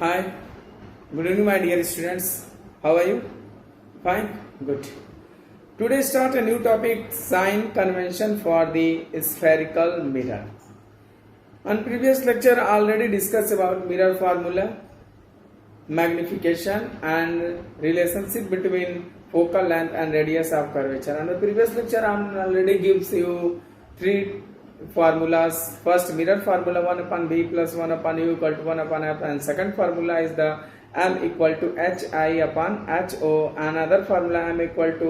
Hi, good evening, my dear students. How are you? Fine, good. Today, start a new topic: sign convention for the spherical mirror. On previous lecture, I already discussed about mirror formula, magnification, and relationship between focal length and radius of curvature. And the previous lecture, I already gives you three formulas. First, mirror formula 1 upon b plus 1 upon u equal to 1 upon f, and second formula is the m equal to hi upon ho. Another formula m equal to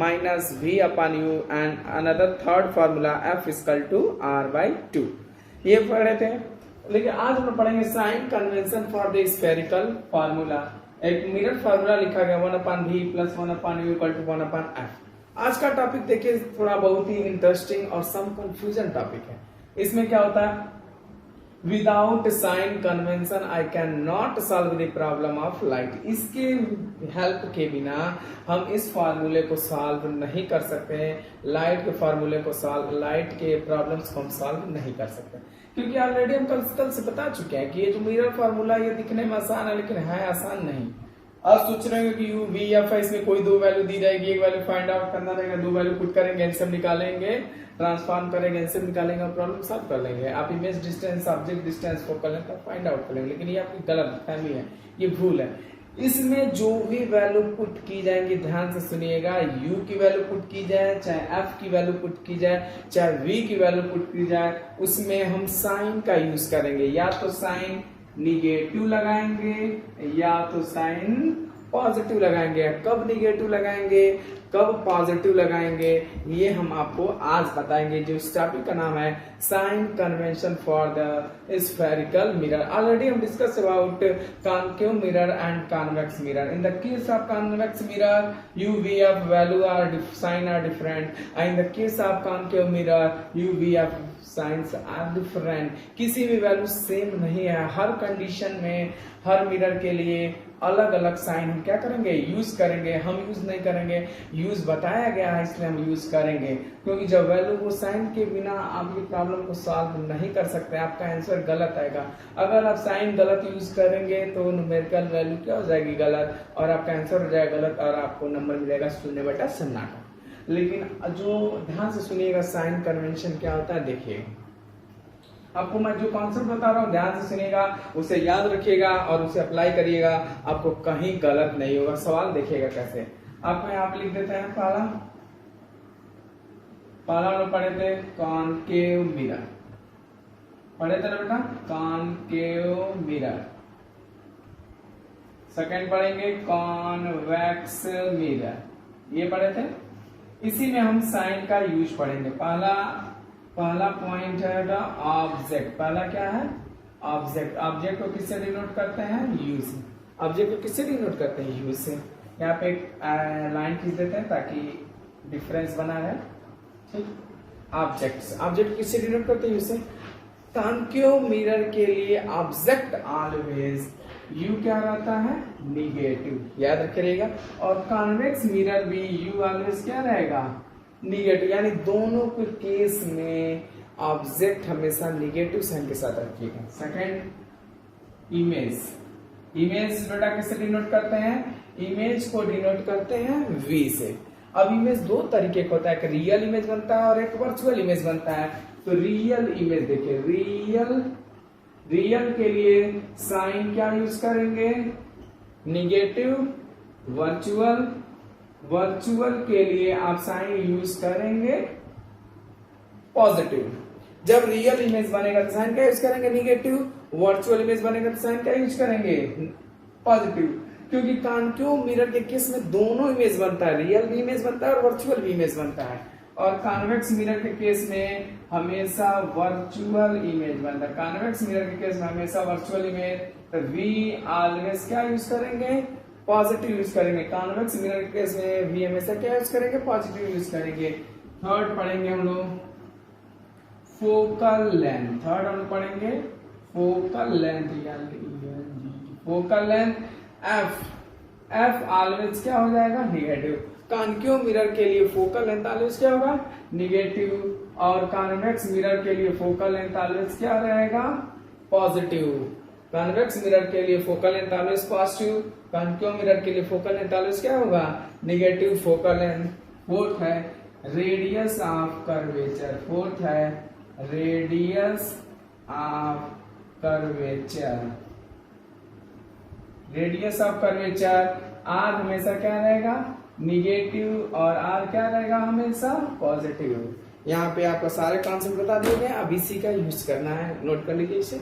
minus v upon u, and another third formula f is equal to r by 2. ये पढ़े थे, लेकिन आज हम पढ़ेंगे sign convention for the spherical formula. एक mirror formula लिखा गया 1 upon v plus 1 upon u equal to 1 upon f. आज का टॉपिक देखिए, थोड़ा बहुत ही इंटरेस्टिंग और सम कंफ्यूजन टॉपिक है. इसमें क्या होता है, without sign convention I can not solve the problem of light. इसके हेल्प के बिना हम इस फार्मूले को सॉल्व नहीं कर सकते हैं. लाइट के फार्मूले को सॉल्व, लाइट के प्रॉब्लम्स को हम सॉल्व नहीं कर सकते, क्योंकि ऑलरेडी हम कल से बता चुके हैं कि ये जो मिरर फार्मूला ये दिखने में आसान है, लेकिन है आसान नहीं. अब सोच रहे हैं कि यू वी एफ है, इसमें कोई दो वैल्यू दी जाएगी, एक वैल्यू फाइंड आउट करना रहेगा, दो वैल्यू पुट करेंगे, एलसीएम निकालेंगे, ट्रांसफॉर्म करेंगे, एलसीएम निकालेंगे और प्रॉब्लम सॉल्व कर लेंगे. आप image distance, object distance, focal length find out कर लेंगे. लेकिन ये आपकी गलत फहमी है, ये भूल है. इसमें जो भी वैल्यू पुट की जाएंगी, ध्यान से सुनिएगा, u की वैल्यू पुट की जाए, चाहे f की वैल्यू पुट की जाए, चाहे v की वैल्यू पुट की जाए, उसमें हम साइन का यूज करेंगे. या तो साइन निगेटिव लगाएंगे या तो साइन पॉजिटिव लगाएंगे. कब निगेटिव लगाएंगे, कब पॉजिटिव लगाएंगे, ये हम आपको आज बताएंगे. जो इस टॉपिक का नाम है sign convention for the spherical mirror. Already हम discuss about concave mirror and convex mirror. In the case of convex mirror U V F value are sign are different. In the case of concave mirror U V F signs are different. किसी भी value same नहीं है. हर condition में, हर mirror के लिए अलग अलग sign हम क्या करेंगे, यूज करेंगे. हम यूज नहीं करेंगे, यूज बताया गया है इसलिए हम यूज करेंगे, क्योंकि जब वैल्यू को साइन के बिना आप ये प्रॉब्लम को सॉल्व नहीं कर सकते, आपका आंसर गलत आएगा. अगर आप साइन गलत यूज करेंगे तो न्यूमेरिकल वैल्यू क्या हो जाएगी, गलत, और आपका आंसर हो जाएगा गलत और आपको नंबर मिलेगा 0/सन्नाटा. लेकिन जो ध्यान से सुनिएगा, साइन कन्वेंशन क्या होता है, देखिए आपको मैं जो कॉन्सेप्ट बता रहा हूँ ध्यान से सुनिएगा, उसे याद रखिएगा और उसे अप्लाई करिएगा, आपको कहीं गलत नहीं होगा. सवाल देखिएगा कैसे. आपको यहाँ पे लिख देते हैं पहला लोग पढ़े थे कॉनकेव मिरर, पढ़े थे ना बेटा, कॉनकेव मिरर. सेकंड पढ़ेंगे कॉन्वेक्स मिरर, ये पढ़े थे. इसी में हम साइन का यूज पढ़ेंगे. पहला पॉइंट है द ऑब्जेक्ट. पहला क्या है, ऑब्जेक्ट. ऑब्जेक्ट को किससे डिनोट करते हैं, यू से. ऑब्जेक्ट को किससे डिनोट करते हैं, यू से. यहाँ पे एक लाइन खींच देते हैं ताकि डिफरेंस बना रहे. ठीक, ऑब्जेक्ट किससे डिनोट करते हैं, यू से. कॉनकेव मिरर के लिए ऑब्जेक्ट ऑलवेज यू क्या रहता है, निगेटिव, याद रखिएगा. और कॉन्वेक्स मिरर भी यू ऑलवेज क्या रहेगा, निगेटिव. यानी दोनों के केस में ऑब्जेक्ट हमेशा निगेटिव साइन के साथ रखिएगा. सेकंड इमेज बेटा किससे डिनोट करते हैं, इमेज को डिनोट करते हैं वी से. अब इमेज दो तरीके का होता है, एक रियल इमेज बनता है और एक वर्चुअल इमेज बनता है. तो रियल इमेज देखिए, रियल के लिए साइन क्या यूज करेंगे, निगेटिव. वर्चुअल के लिए आप साइन यूज करेंगे पॉजिटिव. जब रियल इमेज बनेगा तो साइन क्या यूज करेंगे, निगेटिव. वर्चुअल इमेज बनेगा तो साइन क्या यूज करेंगे, पॉजिटिव. क्योंकि कॉनकेव मिरर के केस में दोनों इमेज बनता है, रियल भी इमेज बनता है और वर्चुअल भी इमेज बनता है. और कॉन्वेक्स मिरर के केस में हमेशा वर्चुअल इमेज बनता है. कॉन्वेक्स मिरर के केस में हमेशा वर्चुअल इमेज. तो वी ऑलवेज क्या यूज करेंगे, पॉजिटिव यूज करेंगे. कॉन्वेक्स मिरर के केस में वी हमेशा क्या यूज करेंगे, पॉजिटिव यूज करेंगे. थर्ड पढ़ेंगे हम लोग फोकल लेंथ. थर्ड हम लोग पढ़ेंगे फोकल लेंथ एफ ऑलवेज क्या हो जाएगा, निगेटिव. कॉनकेव मिरर के लिए फोकल लेंथ ऑलवेज क्या होगा, निगेटिव. और कॉन्वेक्स मिरर के लिए फोकल लेंथ ऑलवेज क्या रहेगा, पॉजिटिव. कॉन्वेक्स मिरर के लिए focal length always positive, concave mirror के लिए फोकल लेंथ ऑलवेज क्या होगा, नेगेटिव फोकल लेंथ। फोर्थ है रेडियस ऑफ कर्वेचर, फोर्थ है radius of curvature, radius of curvature R हमेशा क्या रहेगा, निगेटिव, और आर क्या रहेगा, हमेशा पॉजिटिव। यहाँ पे आपको सारे कॉन्सेप्ट बता दिए गए, अब इसी का यूज करना है, नोट कर लीजिए इसे।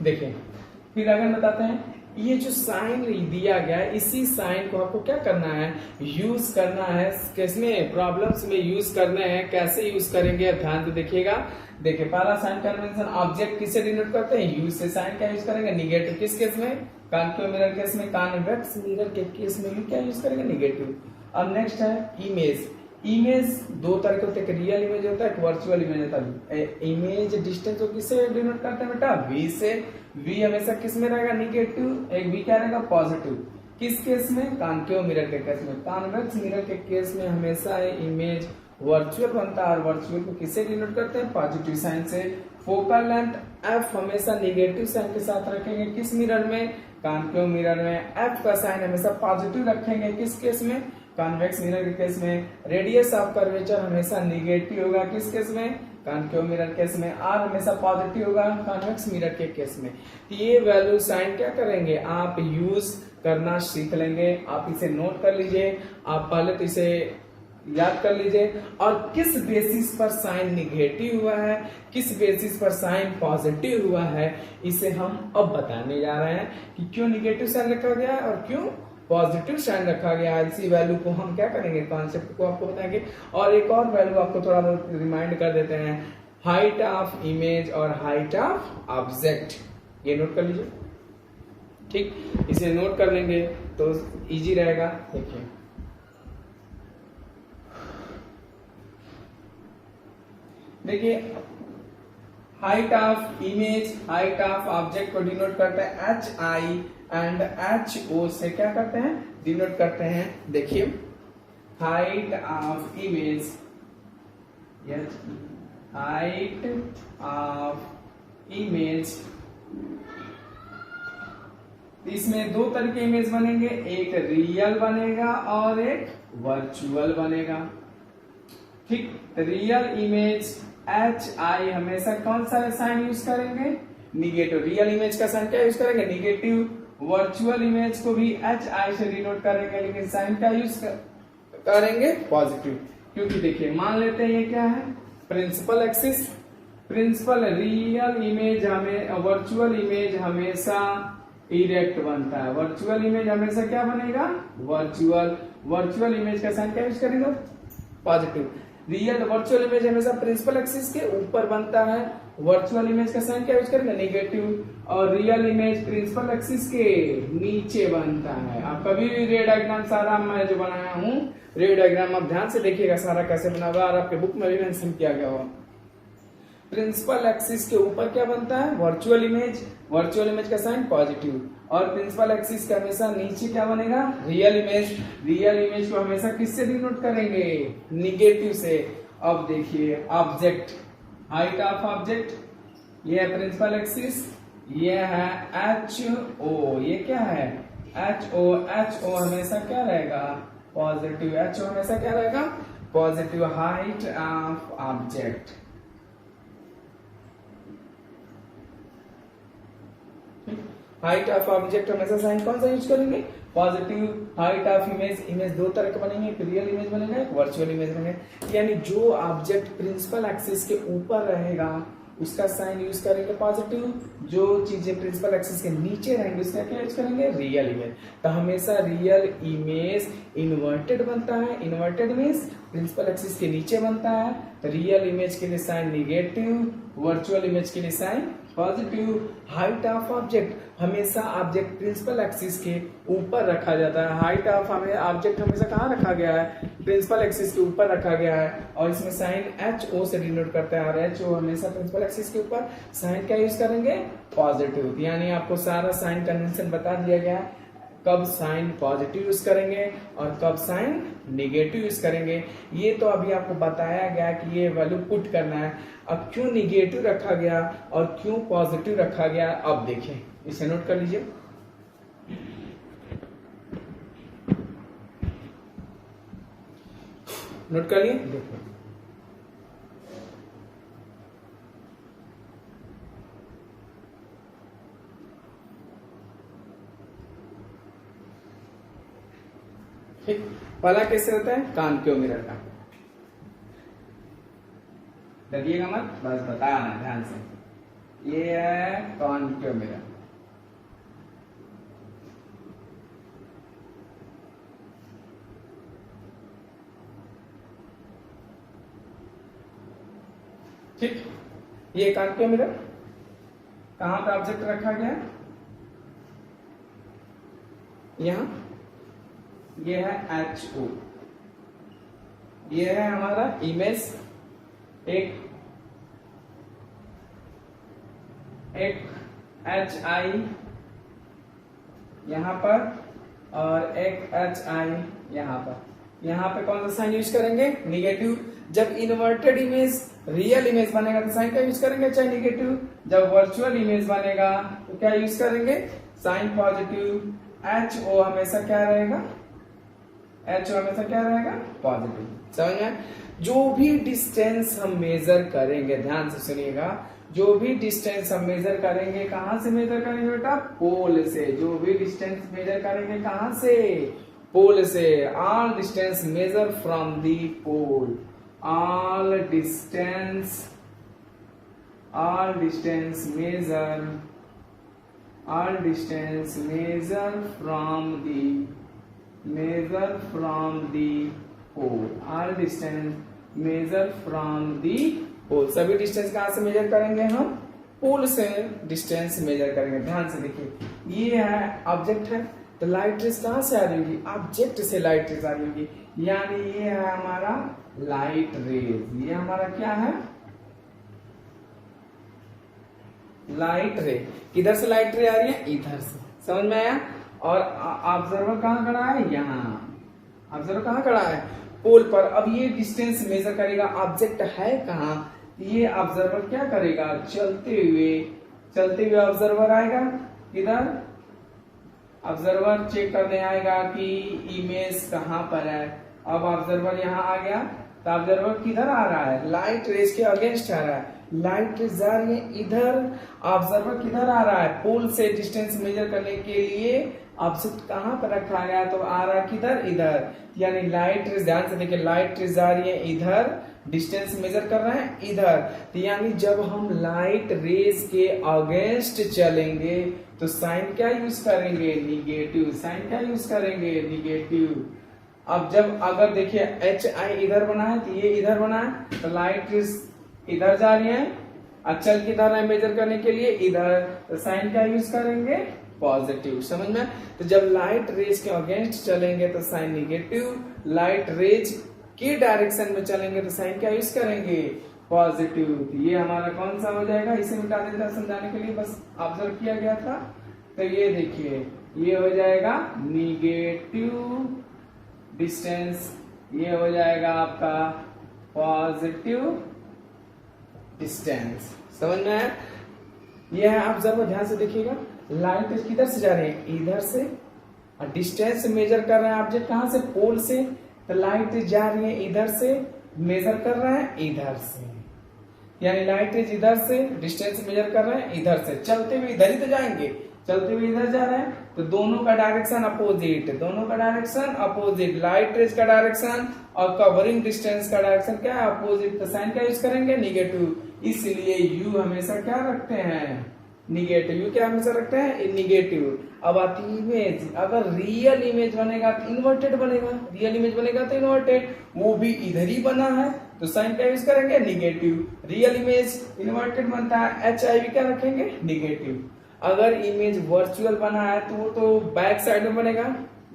देखिए फिर अगर बताते हैं, ये जो साइन दिया गया है, इसी साइन को आपको क्या करना है, यूज करना है, किसमें, प्रॉब्लम्स में यूज करने हैं। कैसे यूज करेंगे, ध्यान से देखिएगा। देखिए पहला साइन कन्वेंशन, ऑब्जेक्ट किससे डिनोट करते हैं, यू से। साइन क्या यूज करेंगे, निगेटिव। किस केस में, कॉन्केव मिरर केस में। कॉन्वेक्स मिरर के केस में क्या यूज करेंगे, निगेटिव। अब नेक्स्ट है इमेज। इमेज दो तरह के होते हैं, एक रियल इमेज होता है, एक वर्चुअल इमेज होता है। इमेज डिस्टेंस को किससे डिनोट करते हैं बेटा, वी से। वी हमेशा किस में रहेगा, निगेटिव, एक वी क्या रहेगा, पॉजिटिव। किस केस में, कॉन्केव मिरर के केस में। कॉन्वेक्स मिरर के केस में हमेशा इमेज वर्चुअल बनता है, और वर्चुअल को किससे डिनोट करते हैं, पॉजिटिव साइन से। फोकल लेंथ एफ हमेशा निगेटिव साइन के साथ रखेंगे, किस मिरर में, कॉन्केव मिरर में। एफ का साइन हमेशा पॉजिटिव रखेंगे, किस केस में, कॉन्वेक्स मिरर के केस में। रेडियस ऑफ कर्वेचर हमेशा निगेटिव होगा, किस केस में, कॉन्केव मिरर केस में। आर हमेशा पॉजिटिव होगा, कॉन्वेक्स मिरर के केस में। ये वैल्यू साइन क्या करेंगे, आप यूज करना सीख लेंगे। आप इसे नोट कर लीजिए, आप पहले तो इसे याद कर लीजिए, और किस बेसिस पर साइन निगेटिव हुआ है, किस बेसिस पर साइन पॉजिटिव हुआ है, इसे हम अब बताने जा रहे हैं कि क्यों निगेटिव साइन रखा गया है और क्यों पॉजिटिव साइन रखा गया है। इसी वैल्यू को हम क्या करेंगे, कॉन्सेप्ट को आपको बताएंगे। और एक और वैल्यू आपको थोड़ा बहुत रिमाइंड कर देते हैं, हाइट ऑफ इमेज और हाइट ऑफ ऑब्जेक्ट, ये नोट कर लीजिए। ठीक, इसे नोट कर लेंगे तो इजी रहेगा। देखिए देखिए height of image, height of object को डिनोट करते हैं H I and H O से, क्या करते हैं, डिनोट करते हैं। देखिए height of image, height of image, इसमें दो तरह के इमेज बनेंगे, एक रियल बनेगा और एक वर्चुअल बनेगा। ठीक, रियल इमेज एच आई हमेशा कौन सा साइन यूज करेंगे, निगेटिव। रियल इमेज का साइन क्या यूज करेंगे, निगेटिव। वर्चुअल इमेज को भी एच आई से डिनोट करेंगे, लेकिन साइन क्या यूज करेंगे, पॉजिटिव। क्योंकि देखिए मान लेते हैं ये क्या है, principal axis. Principal real image हमें, वर्चुअल इमेज हमेशा इरेक्ट बनता है। वर्चुअल इमेज हमेशा क्या बनेगा, वर्चुअल। वर्चुअल इमेज का साइन क्या यूज करेंगे, पॉजिटिव। रियल वर्चुअल इमेज हमेशा प्रिंसिपल एक्सिस के ऊपर बनता है, वर्चुअल इमेज का साइन क्या यूज करेंगे, नेगेटिव। और रियल इमेज प्रिंसिपल एक्सिस के नीचे बनता है। आप कभी भी रे डायग्राम सारा मैं जो बनाया हूँ, रे डायग्राम आप ध्यान से देखिएगा सारा कैसे बना हुआ, और आपके बुक में भी मेंशन किया गया होगा। प्रिंसिपल एक्सिस के ऊपर क्या बनता है, वर्चुअल इमेज। वर्चुअल इमेज का साइन पॉजिटिव, और प्रिंसिपल एक्सिस के हमेशा नीचे क्या बनेगा, रियल इमेज। रियल इमेज को हमेशा किससे डिनोट करेंगे, निगेटिव से। अब देखिए ऑब्जेक्ट, हाइट ऑफ ऑब्जेक्ट, ये है प्रिंसिपल एक्सिस, ये है एच ओ, ये क्या है, एच ओ। एच ओ हमेशा क्या रहेगा, पॉजिटिव। एच ओ हमेशा क्या रहेगा, positive. Height of object, height of object हमेशा साइन कौन सा यूज करेंगे, positive. Height of image, image दो तरह के बनेंगे, एक रियल इमेज बनेगा, एक वर्चुअल इमेज बनेगा। यानी जो ऑब्जेक्ट प्रिंसिपल एक्सिस के ऊपर रहेगा उसका साइन यूज करेंगे पॉजिटिव, जो चीजें प्रिंसिपल एक्सिस के नीचे रहेंगे उसका क्या यूज करेंगे, रियल इमेज। तो हमेशा रियल इमेज इन्वर्टेड बनता है। इन्वर्टेड मीन्स प्रिंसिपल एक्सिस के नीचे बनता है। तो रियल इमेज के लिए साइन निगेटिव, वर्चुअल इमेज के लिए sign positive. Height of object, हमेशा ऑब्जेक्ट प्रिंसिपल एक्सिस के ऊपर रखा जाता है। हाइट ऑफ ऑब्जेक्ट हमेशा कहाँ रखा गया है, प्रिंसिपल एक्सिस के ऊपर रखा गया है, और इसमें साइन एच ओ से डिनोट करता है। और एच ओ हमेशा प्रिंसिपल एक्सिस के ऊपर साइन क्या यूज करेंगे, पॉजिटिव। यानी आपको सारा साइन कन्वेंशन बता दिया गया है। कब साइन पॉजिटिव यूज करेंगे और कब साइन निगेटिव यूज करेंगे। ये तो अभी आपको बताया गया कि ये वैल्यू पुट करना है। अब क्यों निगेटिव रखा गया और क्यों पॉजिटिव रखा गया, अब देखिए, इसे नोट कर लीजिए। नोट कर लिए, देखो ठीक। पहला कैसे होता है, कॉन्केव मिरर का, डरिएगा मत, बस बताना ध्यान से। ये है कॉन्केव मिरर, ठीक। ये कॉन्केव मिरर कहां पे ऑब्जेक्ट रखा गया, यहां, ये है HO, ये है हमारा इमेज, एक HI यहां पर और एक HI यहां पर। यहां पे कौन सा साइन यूज करेंगे, निगेटिव। जब इन्वर्टेड इमेज रियल इमेज बनेगा तो साइन का यूज करेंगे, चाहे निगेटिव। जब वर्चुअल इमेज बनेगा तो क्या यूज करेंगे, साइन पॉजिटिव। HO हमेशा क्या रहेगा, HO हमेशा क्या रहेगा, पॉजिटिव। समझ में। जो भी डिस्टेंस हम मेजर करेंगे, ध्यान से सुनिएगा, जो भी डिस्टेंस हम मेजर करेंगे, कहां से मेजर करेंगे बेटा, पोल से। जो भी डिस्टेंस मेजर करेंगे कहां से, पोल से। All distance measure from the pole, all distance measure from the pole, all distance measure from the pole. सभी डिस्टेंस कहां से मेजर करेंगे, हम पोल से डिस्टेंस मेजर करेंगे। ध्यान से देखिए, ये है ऑब्जेक्ट है, तो लाइट रेज कहां से आ रही होगी, ऑब्जेक्ट से लाइट रेज आ रही होगी, यानी ये है हमारा लाइट रेज। ये हमारा क्या है, लाइट रे। किधर से लाइट रे आ रही है, इधर से। समझ में आया। और ऑब्जर्वर कहां खड़ा है, यहाँ। ऑब्जर्वर कहां खड़ा है, पोल पर। अब ये डिस्टेंस मेजर करेगा, ऑब्जेक्ट है कहां, ये ऑब्जर्वर क्या करेगा, चलते हुए ऑब्जर्वर आएगा इधर। ऑब्जर्वर चेक करने आएगा कि इमेज कहां पर है। अब ऑब्जर्वर यहां आ गया, तो ऑब्जर्वर किधर आ रहा है, लाइट रेज के अगेंस्ट आ रहा है। लाइट रेज जा रही है इधर, ऑब्जर्वर किधर आ रहा है, पोल से डिस्टेंस मेजर करने के लिए ऑब्जेक्ट कहां पर रखा गया, तो आ रहा है किधर, इधर। यानी लाइट रेज, ध्यान से देखिए, लाइट रेज जा रही है इधर, डिस्टेंस मेजर कर रहे हैं इधर। तो यानी जब हम लाइट रेज के अगेंस्ट चलेंगे तो साइन क्या यूज करेंगे, निगेटिव। साइन क्या यूज करेंगे, निगेटिव। अब जब अगर देखिए HI इधर बना है तो ये इधर बना है, तो लाइट रेज इधर जा रही है, अचल किधर है मेजर करने के लिए, इधर। तो साइन क्या यूज करेंगे, पॉजिटिव। समझ में। तो जब लाइट रेज के अगेंस्ट चलेंगे तो साइन निगेटिव, लाइट रेज के डायरेक्शन में चलेंगे तो साइन क्या यूज करेंगे, पॉजिटिव। ये हमारा कौन सा हो जाएगा, इसे मिटा देता है समझाने के लिए, बस ऑब्जर्व किया गया था। तो ये देखिए, ये हो जाएगा निगेटिव डिस्टेंस, ये हो जाएगा आपका पॉजिटिव डिस्टेंस। समझ में आया। ये है ऑब्जर्वर, ध्यान से देखिएगा, लाइट किधर से जा रहे हैं, इधर से, और डिस्टेंस मेजर कर रहे हैं ऑब्जेक्ट कहां से, पोल से। तो लाइट जा रही है इधर से, मेजर कर रहे हैं इधर से, यानी लाइट रेज इधर से डिस्टेंस मेजर कर रहे हैं इधर से। चलते हुए इधर ही तो जाएंगे, चलते हुए इधर जा रहे हैं, तो दोनों का डायरेक्शन अपोजिट, दोनों का डायरेक्शन अपोजिट। लाइट रेज का डायरेक्शन और कवरिंग डिस्टेंस का डायरेक्शन क्या है, अपोजिट। तो साइन क्या यूज करेंगे, निगेटिव। इसलिए यू हमेशा क्या रखते हैं, निगेटिव। यू क्या हमेशा रखते हैं, निगेटिव। अब आती इमेज, अगर रियल इमेज बनेगा तो इन्वर्टेड बनेगा, रियल इमेज बनेगा तो इन्वर्टेड, वो भी इधर ही बना है, तो साइन क्या यूज करेंगे, निगेटिव। रियल इमेज इन्वर्टेड बनता है, HI क्या रखेंगे, निगेटिव। अगर इमेज वर्चुअल बना है तो वो तो बैक साइड में बनेगा,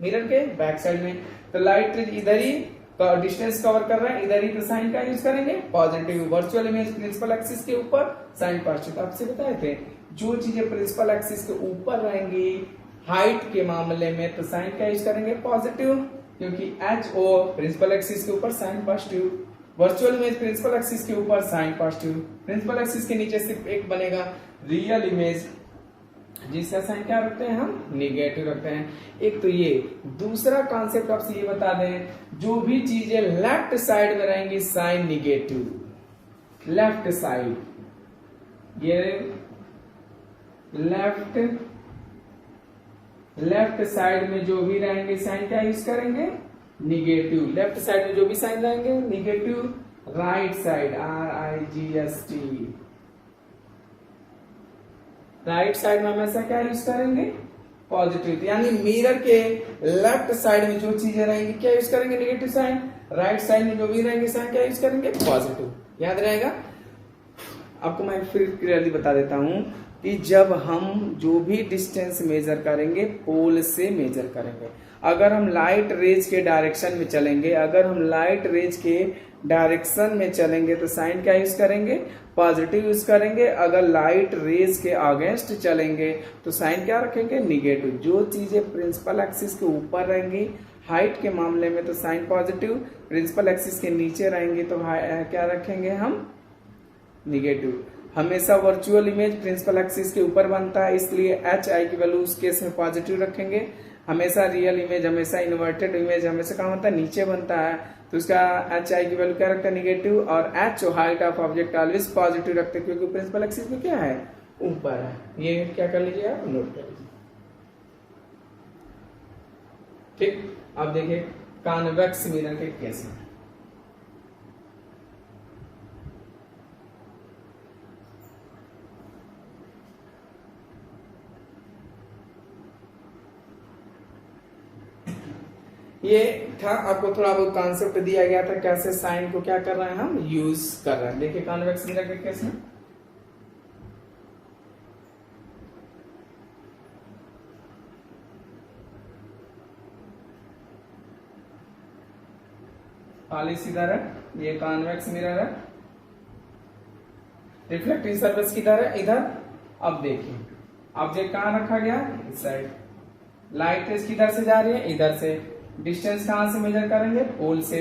मिरर के बैक साइड में। तो लाइट इधर ही डिस्टेंस कवर कर रहे हैं इधर ही, तो साइन का यूज करेंगे, positive. Virtual image principal axis के ऊपर, साइन पॉजिटिव। आपसे बताए थे जो चीजें प्रिंसिपल एक्सिस के ऊपर रहेंगी हाइट के मामले में तो साइन क्या यूज करेंगे, पॉजिटिव, क्योंकि एच ओ प्रिंसिपल एक्सिस के ऊपर sign positive, virtual image principal axis के ऊपर साइन पॉजिटिव, प्रिंसिपल एक्सिस के नीचे सिर्फ एक बनेगा रियल इमेज जिसका साइन क्या रखते हैं हम, निगेटिव रखते हैं। एक तो ये, दूसरा कॉन्सेप्ट आपसे ये बता दें, जो भी चीजें लेफ्ट साइड में रहेंगी साइन निगेटिव, लेफ्ट साइड, ये लेफ्ट साइड में जो भी रहेंगे साइन क्या यूज करेंगे, निगेटिव। लेफ्ट साइड में जो भी साइन रहेंगे negative, right side RIGST, right side में हमेशा क्या यूज करेंगे, पॉजिटिव। यानी मिरर के लेफ्ट साइड में जो चीजें रहेंगी क्या यूज करेंगे, निगेटिव साइन, राइट साइड में जो भी रहेंगे साइन क्या यूज करेंगे, पॉजिटिव। याद रहेगा। आपको मैं फिर क्लियरली बता देता हूं कि जब हम जो भी डिस्टेंस मेजर करेंगे पोल से मेजर करेंगे। अगर हम लाइट रेज के डायरेक्शन में चलेंगे, अगर हम लाइट रेज के डायरेक्शन में चलेंगे तो साइन क्या यूज करेंगे, पॉजिटिव यूज करेंगे। अगर लाइट रेज के अगेंस्ट चलेंगे तो साइन क्या रखेंगे, निगेटिव। जो चीजें प्रिंसिपल एक्सिस के ऊपर रहेंगी हाइट के मामले में तो साइन पॉजिटिव, प्रिंसिपल एक्सिस के नीचे रहेंगी तो क्या रखेंगे हम, निगेटिव। हमेशा वर्चुअल इमेज प्रिंसिपल एक्सिस के ऊपर बनता है, इसलिए HI की वैल्यू उस केस में पॉजिटिव रखेंगे। हमेशा रियल इमेज, हमेशा इन्वर्टेड इमेज हमेशा कहाँ बनता है, नीचे बनता है, तो उसका HI की वैल्यू क्या रखता है, निगेटिव। और H height of object always positive रखते हैं क्योंकि प्रिंसिपल एक्सिस में क्या है, ऊपर है। ये क्या कर लीजिए आप, नोट कर लीजिए। ठीक, अब देखिए कॉन्वेक्स मिरर के केस में ये था, आपको थोड़ा बहुत कॉन्सेप्ट दिया गया था कैसे साइन को क्या कर रहे हैं हम, यूज कर रहे हैं। देखिए कॉन्वेक्स मिरर के केस में पॉलिश इधर है, ये कॉन्वेक्स मिरर है, रिफ्लेक्टिव सरफेस किधर है, इधर। अब देखिए ऑब्जेक्ट कहां रखा गया, इस साइड, लाइट रेज किधर से जा रही है, इधर से। डिस्टेंस कहां से मेजर करेंगे, पोल से,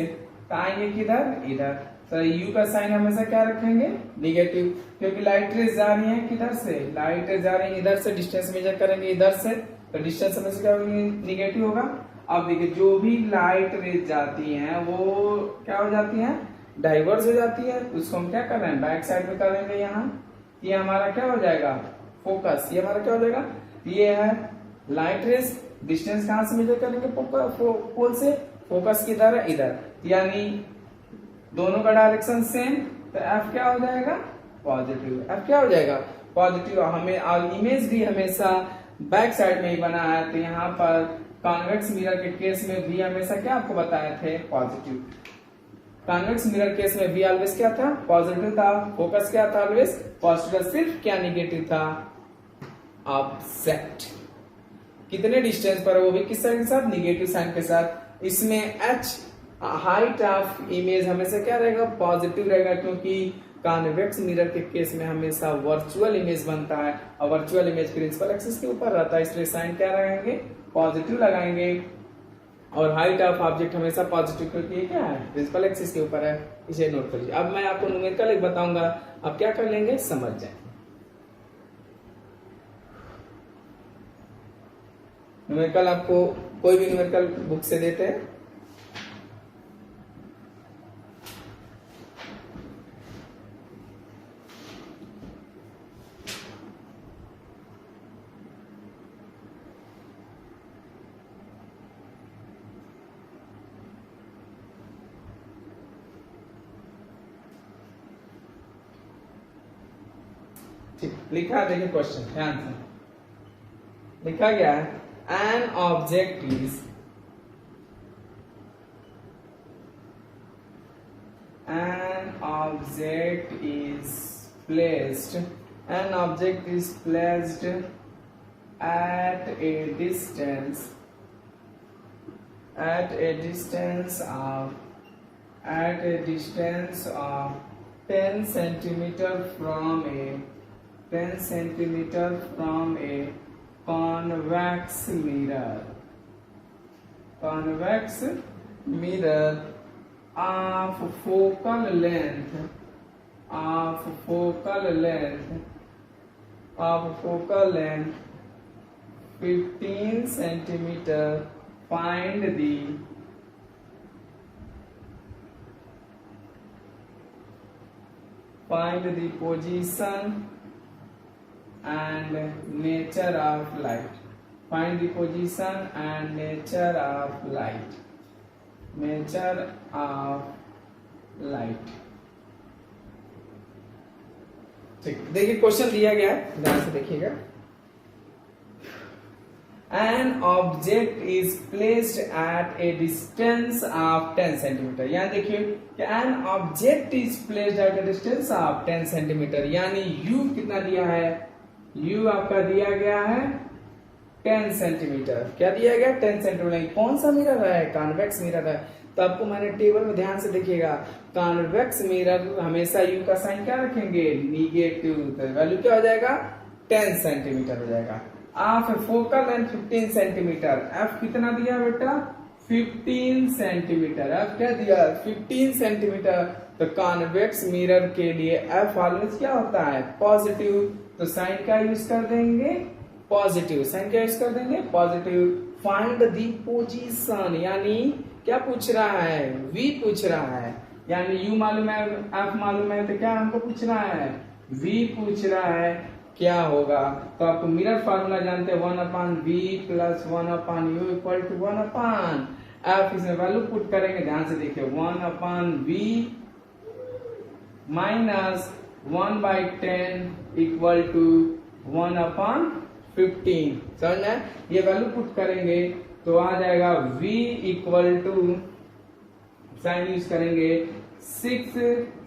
आएंगे किधर, इधर। तो यू का साइन हमेशा क्या रखेंगे, निगेटिव, क्योंकि लाइट रेज जा रही है किधर से, लाइट रेज जा रही है इधर से, डिस्टेंस मेजर करेंगे इधर से, तो डिस्टेंस हमेशा क्या निगेटिव होगा। अब देखिए जो भी लाइट रेज जाती हैं वो क्या हो जाती हैं, डाइवर्स हो जाती है। उसको हम क्या कर रहे हैं, बैक साइड में करेंगे यहाँ, ये हमारा क्या हो जाएगा, फोकस। ये हमारा क्या हो जाएगा, ये है लाइट रेज, डिस्टेंस कहां से मेजर करेंगे, पोल से, फोकस किधर है, इधर। यानी दोनों का डायरेक्शन सेम, तो एफ क्या हो जाएगा, पॉजिटिव। एफ क्या हो जाएगा, पॉजिटिव। हमें इमेज भी हमेशा बैक साइड में ही बना है, तो यहाँ पर कॉन्वेक्स मिरर के केस में भी हमेशा क्या आपको बताए थे, पॉजिटिव। कॉन्वेक्स मिरर केस में भी ऑलवेज क्या था, पॉजिटिव था। फोकस क्या था, ऑलवेज पॉजिटिव। सिर्फ क्या निगेटिव था, ऑब्जेक्ट कितने डिस्टेंस पर है वो भी किस साइन के साथ, निगेटिव साइन के साथ। इसमें H हाइट ऑफ इमेज हमेशा क्या रहेगा, पॉजिटिव रहेगा, क्योंकि कॉन्वेक्स मिरर के केस में हमेशा वर्चुअल इमेज बनता है और वर्चुअल इमेज प्रिंसिपल एक्सिस के ऊपर रहता है, इसलिए साइन क्या लगाएंगे, पॉजिटिव लगाएंगे। और हाइट ऑफ ऑब्जेक्ट हमेशा पॉजिटिव, क्योंकि ये क्या है, प्रिंसिपल एक्सिस के ऊपर है, इसे नोट कर लीजिए। अब मैं आपको न्यूमेरिकल एक बताऊंगा, आप क्या कर लेंगे, समझ जाए। न्यूमेरिकल आपको कोई भी न्यूमेरिकल बुक से देते हैं, लिखा है, देखिए क्वेश्चन ध्यान से लिखा गया है, an object is placed at a distance of 10 centimeter from a convex mirror, convex mirror of focal length, of focal length, of focal length 15 centimetre, find the position and nature of light, find the position and nature of light, nature of light। ठीक, देखिए question दिया गया है, ध्यान से देखिएगा। An object is placed at a distance of 10 centimetre, यहाँ देखिए कि an object is placed at a distance of 10 centimetre, यानी u कितना दिया है, u आपका दिया गया है 10 सेंटीमीटर। क्या दिया गया, 10 सेंटीमीटर। कौन सा मिरर है, कॉन्वेक्स मिरर है। तो आपको मैंने टेबल में ध्यान से देखिएगा, कॉन्वेक्स मिरर हमेशा u का साइन क्या रखेंगे, निगेटिव, तो वैल्यू क्या हो जाएगा 10 सेंटीमीटर हो जाएगा। Of focal length 15 centimetre, f कितना दिया बेटा 15 सेंटीमीटर, f क्या दिया 15 सेंटीमीटर। तो कॉन्वेक्स मिरर के लिए f ऑलवेज क्या होता है पॉजिटिव, तो साइन का यूज कर देंगे पॉजिटिव, साइन क्या यूज कर देंगे पॉजिटिव। फाइंड दी पोजीशन, यानी क्या पूछ रहा है, v पूछ रहा है, यानी u मालूम है f मालूम है, तो क्या हमको पूछ रहा है v पूछ रहा है, क्या होगा। तो आपको मिरर फार्मूला जानते हैं 1/v plus 1/u equal to 1/f, इसमें वैल्यू पुट करेंगे, ध्यान से देखिए 1/v माइनस 1/10 इक्वल टू 1/15, समझ में, ये वैल्यू पुट करेंगे तो आ जाएगा v equal to, sign use करेंगे 6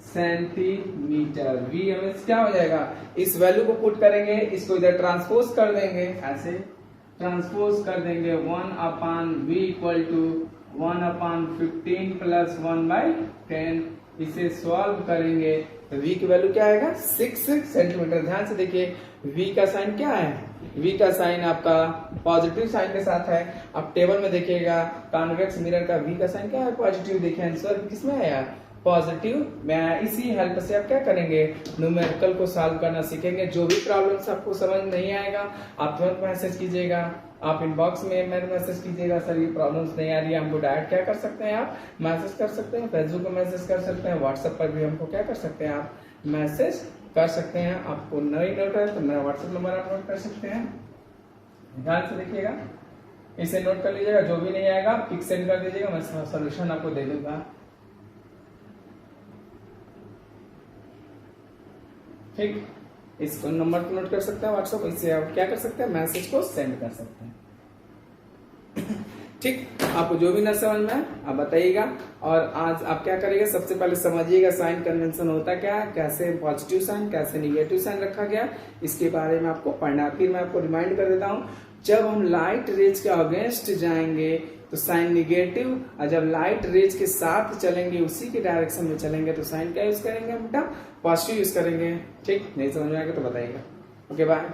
सेंटीमीटर, v हमें क्या हो जाएगा, इस वैल्यू को पुट करेंगे, इसको इधर ट्रांसपोज कर देंगे, ऐसे ट्रांसपोज कर देंगे 1/v इक्वल टू 1/15 प्लस 1/10, इसे सॉल्व करेंगे तो v की वैल्यू क्या आएगा 6 सेंटीमीटर। ध्यान से देखिए v का साइन क्या है, v का साइन आपका पॉजिटिव साइन के साथ है। अब टेबल में देखिएगा कॉन्वेक्स मिरर का v का साइन क्या है पॉजिटिव, देखिए आंसर किसमें आया पॉजिटिव। मैं इसी हेल्प से आप क्या करेंगे न्यूमेरिकल को सॉल्व करना सीखेंगे। जो भी प्रॉब्लम्स आपको समझ नहीं आएगा आप तुरंत मैसेज कीजिएगा, आप इनबॉक्स में मेरे मैसेज कीजिएगा, सर ये प्रॉब्लम्स नहीं आ रही है, हमको डायरेक्ट क्या कर सकते हैं आप मैसेज कर सकते हैं, फेसबुक पर मैसेज कर सकते हैं, व्हाट्सएप पर भी हमको क्या कर सकते हैं आप मैसेज कर सकते हैं। आपको नहीं नोट है तो मेरा व्हाट्सएप नंबर आप नोट कर सकते हैं, ध्यान से देखिएगा, इसे नोट कर लीजिएगा, जो भी नहीं आएगा पिक सेंड कर दीजिएगा, मैं सोल्यूशन आपको दे दूंगा। ठीक, इस नंबर को नोट कर सकते हैं व्हाट्सएप, इससे आप क्या कर सकते हैं मैसेज को सेंड कर सकते हैं। ठीक, आपको जो भी ना समझ में आप बताइएगा। और आज आप क्या करिएगा, सबसे पहले समझिएगा साइन कन्वेंशन होता क्या है, कैसे पॉजिटिव साइन कैसे निगेटिव साइन रखा गया, इसके बारे में आपको पढ़ना। फिर मैं आपको रिमाइंड कर देता हूँ, जब हम लाइट रेज के अगेंस्ट जाएंगे तो साइन निगेटिव, और जब लाइट रेज के साथ चलेंगे उसी के डायरेक्शन में चलेंगे तो साइन क्या यूज करेंगे बेटा पॉजिटिव यूज करेंगे। ठीक, नहीं समझ में आएगा तो बताइएगा। Okay bye.